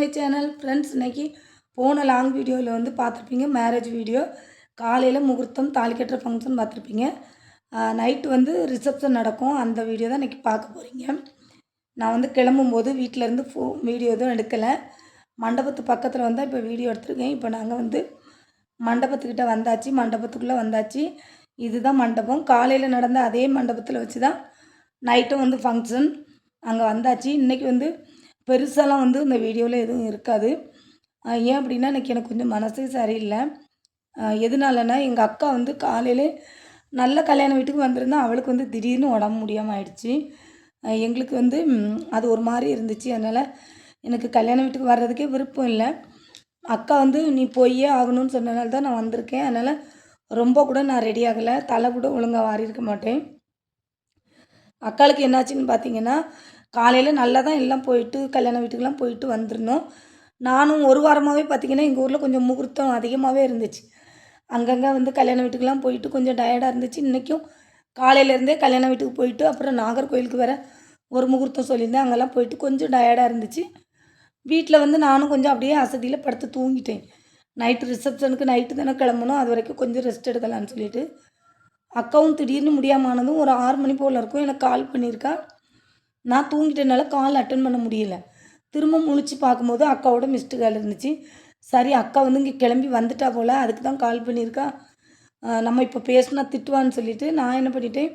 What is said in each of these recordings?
My channel friends. இன்றைக்கி போன long வீடியோவில் வந்து பார்த்துருப்பீங்க மேரேஜ் வீடியோ. காலையில் முகூர்த்தம் தாலி கட்டுற ஃபங்க்ஷன் பார்த்துருப்பீங்க. நைட்டு வந்து ரிசப்ஷன் நடக்கும். அந்த வீடியோ தான் இன்றைக்கி பார்க்க போகிறீங்க. நான் வந்து கிளம்பும்போது வீட்டிலேருந்து வீடியோ எதுவும் எடுக்கலை. மண்டபத்து பக்கத்தில் வந்து இப்போ வீடியோ எடுத்திருக்கேன். இப்போ நாங்கள் வந்து மண்டபத்துக்கிட்ட வந்தாச்சு, மண்டபத்துக்குள்ளே வந்தாச்சு. இதுதான் மண்டபம். காலையில் நடந்த அதே மண்டபத்தில் வச்சு தான் நைட்டும் வந்து ஃபங்க்ஷன். அங்கே வந்தாச்சு. இன்றைக்கி வந்து பெருசாலாம் வந்து இந்த வீடியோவில் எதுவும் இருக்காது. ஏன் அப்படின்னா இன்றைக்கி எனக்கு கொஞ்சம் மனசே சரியில்லை. எதனாலனா எங்கள் அக்கா வந்து காலையிலே நல்ல கல்யாண வீட்டுக்கு வந்திருந்தா அவளுக்கு வந்து திடீர்னு உடம்பு முடியாமல் ஆயிடுச்சு. எங்களுக்கு வந்து அது ஒரு மாதிரி இருந்துச்சு. அதனால் எனக்கு கல்யாண வீட்டுக்கு வர்றதுக்கே விருப்பம் இல்லை. அக்கா வந்து நீ போயே ஆகணும்னு சொன்னனால தான் நான் வந்திருக்கேன். அதனால் ரொம்ப கூட நான் ரெடி ஆகலை. தலை கூட ஒழுங்காக வாரியிருக்க மாட்டேன். அக்காளுக்கு என்னாச்சுன்னு பார்த்தீங்கன்னா, காலையில் நல்லா தான் எல்லாம் போயிட்டு கல்யாண வீட்டுக்கெலாம் போயிட்டு வந்திருந்தோம். நானும் ஒரு வாரமாகவே பார்த்திங்கன்னா எங்கள் ஊரில் கொஞ்சம் முகூர்த்தம் அதிகமாகவே இருந்துச்சு. அங்கங்கே வந்து கல்யாண வீட்டுக்கெலாம் போயிட்டு கொஞ்சம் டயர்டாக இருந்துச்சு. இன்றைக்கும் காலையிலேருந்தே கல்யாண வீட்டுக்கு போயிட்டு அப்புறம் நாகர்கோயிலுக்கு வேறு ஒரு முகூர்த்தம் சொல்லியிருந்தேன். அங்கெல்லாம் போயிட்டு கொஞ்சம் டயர்டாக இருந்துச்சு. வீட்டில் வந்து நானும் கொஞ்சம் அப்படியே அசதியில் படுத்து தூங்கிட்டேன். நைட்டு ரிசப்ஷனுக்கு நைட்டு தானே கிளம்பணும், அது வரைக்கும் கொஞ்சம் ரெஸ்ட் எடுக்கலான்னு சொல்லிட்டு. அக்காவும் திடீர்னு முடியாமனதும் ஒரு 6 மணி போல் இருக்கும் எனக்கு கால் பண்ணியிருக்கா. நான் தூங்கிட்டனால கால் அட்டன் பண்ண முடியல. திரும்ப முழிச்சு பார்க்கும்போது அக்காவோட மிஸ்டு கால் இருந்துச்சு. சரி அக்கா வந்து இங்கே கிளம்பி வந்துட்டா போல், அதுக்கு தான் கால் பண்ணியிருக்கா. நம்ம இப்போ பேசினா திட்டுவான்னு சொல்லிவிட்டு நான் என்ன பண்ணிட்டேன்,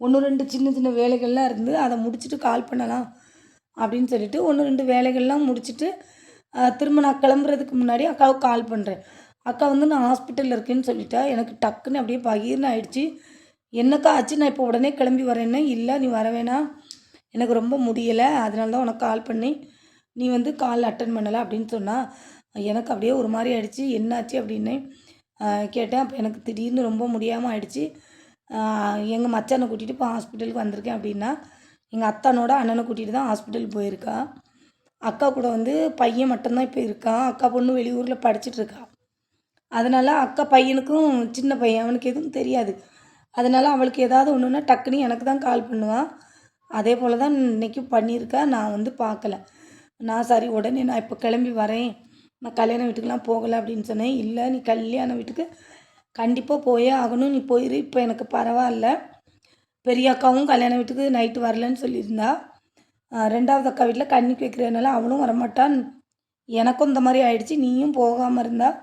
1 2 சின்ன சின்ன வேலைகள்லாம் இருந்து அதை முடிச்சுட்டு கால் பண்ணலாம் அப்படின்னு சொல்லிட்டு 1 2 வேலைகள்லாம் முடிச்சுட்டு திரும்ப நான் கிளம்புறதுக்கு முன்னாடி அக்காவுக்கு கால் பண்ணுறேன். அக்கா வந்து நான் ஹாஸ்பிட்டலில் இருக்கேன்னு சொல்லிட்டா. எனக்கு டக்குன்னு அப்படியே பகீர்னு ஆயிடுச்சு. என்னக்கா ஆச்சு, நான் இப்போ உடனே கிளம்பி வரேன்னா, இல்லை நீ வர வேணாம், எனக்கு ரொம்ப முடியலை, அதனால தான் உனக்கு கால் பண்ணி நீ வந்து கால் அட்டன் பண்ணலை அப்படின்னு சொன்னால் எனக்கு அப்படியே ஒரு மாதிரி ஆயிடுச்சு. என்னாச்சு அப்படின்னு கேட்டேன். அப்போ எனக்கு திடீர்னு ரொம்ப முடியாமல் ஆயிடுச்சு. எங்கள் மச்சானை கூட்டிகிட்டு இப்போ ஹாஸ்பிட்டலுக்கு வந்திருக்கேன் அப்படின்னா, எங்கள் அத்தானோட அண்ணனை கூட்டிகிட்டு தான் ஹாஸ்பிட்டல் போயிருக்கா. அக்கா கூட வந்து பையன் மட்டும்தான் இப்போ இருக்கான். அக்கா பொண்ணு வெளியூரில் படிச்சுட்ருக்கா. அதனால் அக்கா பையனுக்கும் சின்ன பையன், அவனுக்கு எதுவும் தெரியாது. அதனால் அவளுக்கு ஏதாவது ஒன்றுன்னா டக்குன்னு எனக்கு தான் கால் பண்ணுவான். அதே போல் தான் இன்றைக்கும் பண்ணியிருக்கா. நான் வந்து பார்க்கல. நான் சரி உடனே நான் இப்போ கிளம்பி வரேன், நான் கல்யாண வீட்டுக்கெலாம் போகலை அப்படின்னு சொன்னேன். இல்லை நீ கல்யாண வீட்டுக்கு கண்டிப்பாக போயே ஆகணும், நீ போயிரு, இப்போ எனக்கு பரவாயில்ல. பெரிய அக்காவும் கல்யாண வீட்டுக்கு நைட்டு வரலன்னு சொல்லியிருந்தா. 2வது அக்கா வீட்டில் கன்னிக்கு வைக்கிறதுனால அவளும் வரமாட்டான். எனக்கும் இந்த மாதிரி ஆயிடுச்சு, நீயும் போகாமல் இருந்தால்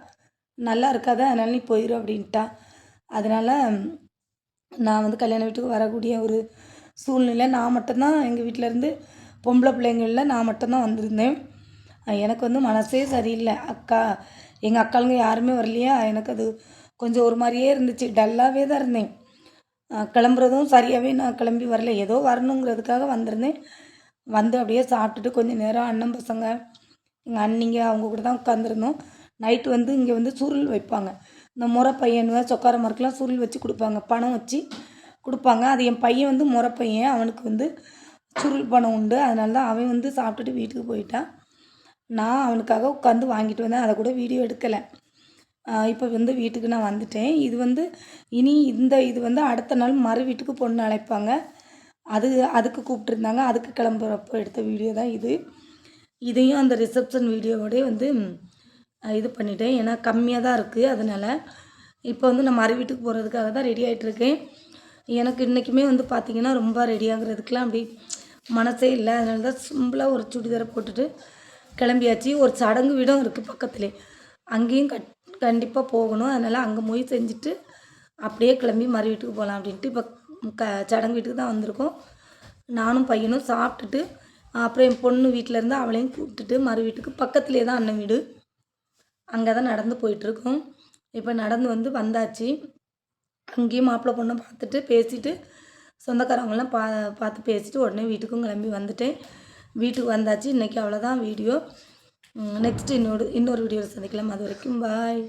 நல்லா இருக்காது, அதனால் நீ போயிரு அப்படின்ட்டா. அதனால் நான் வந்து கல்யாண வீட்டுக்கு வரக்கூடிய ஒரு சூழ்நிலை. நான் மட்டும்தான் எங்கள் வீட்டிலேருந்து பொம்பளை பிள்ளைங்களில் நான் மட்டும்தான் வந்திருந்தேன். எனக்கு வந்து மனசே சரியில்லை. எங்கள் அக்காளுங்க யாருமே வரலையா, எனக்கு அது கொஞ்சம் ஒரு மாதிரியே இருந்துச்சு. டல்லாகவே தான் இருந்தேன். கிளம்புறதும் சரியாகவே நான் கிளம்பி வரல, ஏதோ வரணுங்கிறதுக்காக வந்திருந்தேன். வந்து அப்படியே சாப்பிட்டுட்டு கொஞ்சம் நேரம் அண்ணன் பசங்க எங்கள் அண்ணிங்க அவங்க கூட தான் உட்காந்துருந்தோம். நைட்டு வந்து இங்கே வந்து சுருள் வைப்பாங்க. இந்த முறை பையனுங்க சொக்கார மரக்கெலாம் சுருள் வச்சு கொடுப்பாங்க, பணம் வச்சு கொடுப்பாங்க. அது என் பையன் வந்து முறை பையன், அவனுக்கு வந்து சுருள் பணம் உண்டு. அதனால தான் அவன் வந்து சாப்பிட்டுட்டு வீட்டுக்கு போயிட்டான். நான் அவனுக்காக உட்காந்து வாங்கிட்டு வந்தேன். அதை கூட வீடியோ எடுக்கலை. இப்போ வந்து வீட்டுக்கு நான் வந்துட்டேன். இது வந்து இனி இது வந்து அடுத்த நாள் மறு வீட்டுக்கு பொண்ணு அழைப்பாங்க. அதுக்கு கூப்பிட்ருந்தாங்க. அதுக்கு கிளம்புறப்போ எடுத்த வீடியோ தான் இது. இதையும் அந்த ரிசப்ஷன் வீடியோவோடய வந்து இது பண்ணிட்டேன். ஏன்னா கம்மியாக தான் இருக்குது. அதனால் இப்போ வந்து நான் மறு வீட்டுக்கு போகிறதுக்காக தான் ரெடி ஆகிட்டுருக்கேன். எனக்கு இன்றைக்குமே வந்து பார்த்திங்கன்னா ரொம்ப ரெடி ஆகுறதுக்கெலாம் அப்படி மனசே இல்லை. அதனால தான் சிம்பிளாக ஒரு சுடிதாரை போட்டுட்டு கிளம்பியாச்சு. ஒரு சடங்கு வீடும் இருக்குது பக்கத்துலேயே, அங்கேயும் கண்டிப்பாக போகணும். அதனால் அங்கே போய் செஞ்சுட்டு அப்படியே கிளம்பி மறு வீட்டுக்கு போகலாம் அப்படின்ட்டு இப்போ சடங்கு வீட்டுக்கு தான் வந்திருக்கோம். நானும் பையனும் சாப்பிட்டுட்டு அப்புறம் என் பொண்ணு வீட்டிலேருந்து அவளையும் கூப்பிட்டுட்டு மறு வீட்டுக்கு பக்கத்துலேயே தான் அண்ணன் வீடு, அங்கே தான் நடந்து போயிட்டுருக்கோம். இப்போ நடந்து வந்து வந்தாச்சு. அங்கேயும் மாப்பிள்ளை பொண்ணை பார்த்துட்டு பேசிவிட்டு சொந்தக்காரவங்களாம் பார்த்து பேசிவிட்டு உடனே வீட்டுக்கும் கிளம்பி வந்துட்டேன். வீட்டுக்கு வந்தாச்சு. இன்றைக்கி அவ்வளோதான் வீடியோ. நெக்ஸ்ட்டு இன்னொரு வீடியோவில் சந்திக்கலாம். அது வரைக்கும் பாய்.